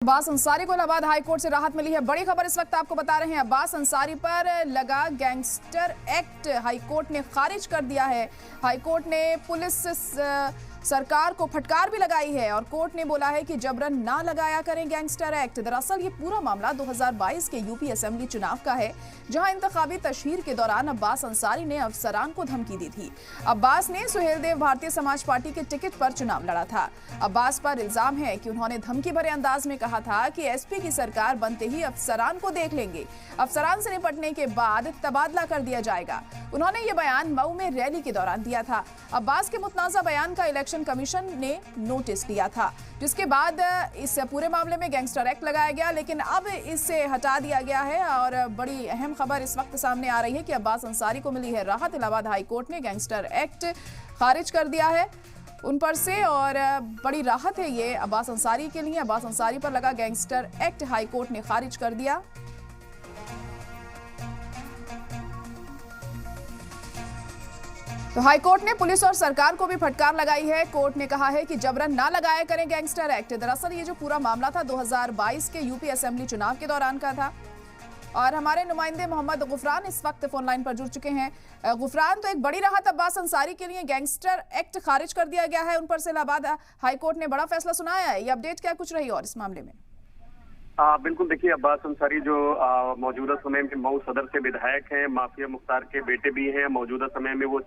अब्बास अंसारी को इलाहाबाद हाईकोर्ट से राहत मिली है। बड़ी खबर इस वक्त आपको बता रहे हैं। अब्बास अंसारी पर लगा गैंगस्टर एक्ट हाईकोर्ट ने खारिज कर दिया है। हाईकोर्ट ने पुलिस सरकार को फटकार भी लगाई है और कोर्ट ने बोला है कि जबरन ना लगाया करें गैंगस्टर एक्ट। दरअसल ये पूरा मामला 2022 के यूपी असेंबली चुनाव का है, जहां इंतखाबी तशहीर के दौरान अब्बास अंसारी ने अफसरान को धमकी दी थी। अब्बास ने सुहेलदेव भारतीय समाज पार्टी के टिकट पर चुनाव लड़ा था। अब्बास पर इल्जाम है कि उन्होंने धमकी भरे अंदाज में कहा था कि एसपी की सरकार बनते ही अफसरान को देख लेंगे, अफसरान से निपटने के बाद तबादला कर दिया जाएगा। उन्होंने ये बयान मऊ में रैली के दौरान दिया था। अब्बास के मुतनाज़ा बयान का इलेक्शन कमीशन ने नोटिस लिया था, जिसके बाद इस पूरे मामले में गैंगस्टर एक्ट लगाया गया, लेकिन अब इससे हटा दिया गया है। और बड़ी अहम खबर इस वक्त सामने आ रही है कि अब्बास अंसारी को मिली है राहत। इलाहाबाद हाईकोर्ट ने गैंगस्टर एक्ट खारिज कर दिया है उन पर से और बड़ी राहत है ये अब्बास अंसारी के लिए। अब्बास अंसारी पर लगा गैंगस्टर एक्ट हाईकोर्ट ने खारिज कर दिया। तो हाईकोर्ट ने पुलिस और सरकार को भी फटकार लगाई है। कोर्ट ने कहा है कि जबरन ना लगाया करें गैंगस्टर एक्ट। दरअसल ये जो पूरा मामला था 2022 के यूपी असेंबली चुनाव के दौरान का था और हमारे नुमाइंदे मोहम्मद गुफरान इस वक्त फोन लाइन पर जुड़ चुके हैं। गुफरान, तो एक बड़ी राहत अब्बास अंसारी के लिए, गैंगस्टर एक्ट खारिज कर दिया गया है उन पर से। इलाहाबाद हाईकोर्ट ने बड़ा फैसला सुनाया है, ये अपडेट क्या कुछ रही और इस मामले में? बिल्कुल, देखिए अब्बास अंसारी जो मौजूदा समय में मऊ सदर से विधायक हैं, माफिया मुख्तार के बेटे भी हैं। मौजूदा समय में वो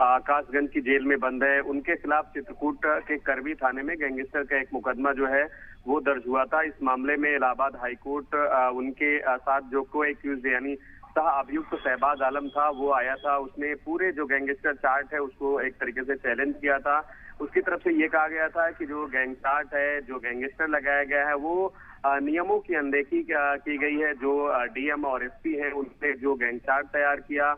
कासगंज की जेल में बंद है। उनके खिलाफ चित्रकूट के करवी थाने में गैंगस्टर का एक मुकदमा जो है वो दर्ज हुआ था। इस मामले में इलाहाबाद हाईकोर्ट उनके साथ जो को एक्यूज यानी सह अभियुक्त शहबाज आलम था वो आया था। उसने पूरे जो गैंगस्टर चार्ट है उसको एक तरीके से चैलेंज किया था। उसकी तरफ से ये कहा गया था कि जो गैंग चार्ट है, जो गैंगस्टर लगाया गया है, वो नियमों की अनदेखी की गई है। जो डीएम और एसपी हैं उनने जो गैंग चार्ट तैयार किया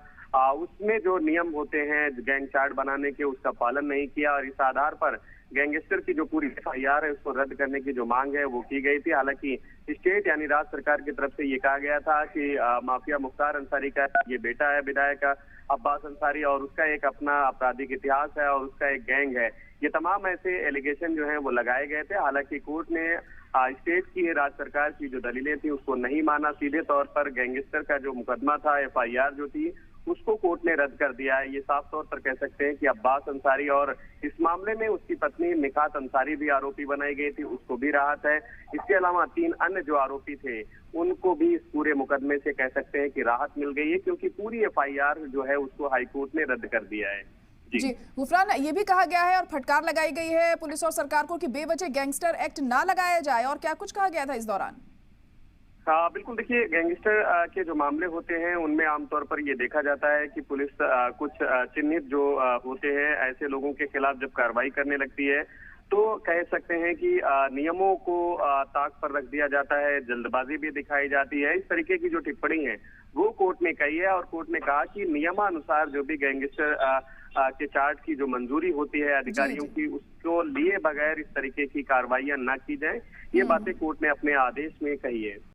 उसमें जो नियम होते हैं गैंग चार्ट बनाने के उसका पालन नहीं किया और इस आधार पर गैंगस्टर की जो पूरी एफआईआर है उसको रद्द करने की जो मांग है वो की गई थी। हालांकि स्टेट यानी राज्य सरकार की तरफ से ये कहा गया था कि माफिया मुख्तार अंसारी का ये बेटा है विधायक अब्बास अंसारी और उसका एक अपना आपराधिक इतिहास है और उसका एक गैंग है। ये तमाम ऐसे एलिगेशन जो हैं वो लगाए गए थे। हालांकि कोर्ट ने स्टेट की राज्य सरकार की जो दलीलें थी उसको नहीं माना। सीधे तौर पर गैंगस्टर का जो मुकदमा था, एफआईआर जो थी, उसको कोर्ट ने रद्द कर दिया है। ये साफ तौर पर कह सकते हैं कि अब्बास अंसारी और इस मामले में उसकी पत्नी निखात अंसारी भी आरोपी बनाई गई थी, उसको भी राहत है। इसके अलावा 3 अन्य जो आरोपी थे उनको भी इस पूरे मुकदमे से कह सकते हैं कि राहत मिल गई है, क्योंकि पूरी एफआईआर जो है उसको हाईकोर्ट ने रद्द कर दिया है। जी गुफरान, ये भी कहा गया है और फटकार लगाई गई है पुलिस और सरकार को कि बेवजह गैंगस्टर एक्ट ना लगाया जाए, और क्या कुछ कहा गया था इस दौरान? बिल्कुल, देखिए गैंगस्टर के जो मामले होते हैं उनमें आमतौर पर ये देखा जाता है कि पुलिस कुछ चिन्हित जो होते हैं ऐसे लोगों के खिलाफ जब कार्रवाई करने लगती है तो कह सकते हैं कि नियमों को ताक पर रख दिया जाता है, जल्दबाजी भी दिखाई जाती है। इस तरीके की जो टिप्पणी है वो कोर्ट ने कही है और कोर्ट ने कहा कि नियमानुसार जो भी गैंगस्टर के चार्ट की जो मंजूरी होती है अधिकारियों की, उसको लिए बगैर इस तरीके की कार्रवाइयां न की जाए। ये बातें कोर्ट ने अपने आदेश में कही है।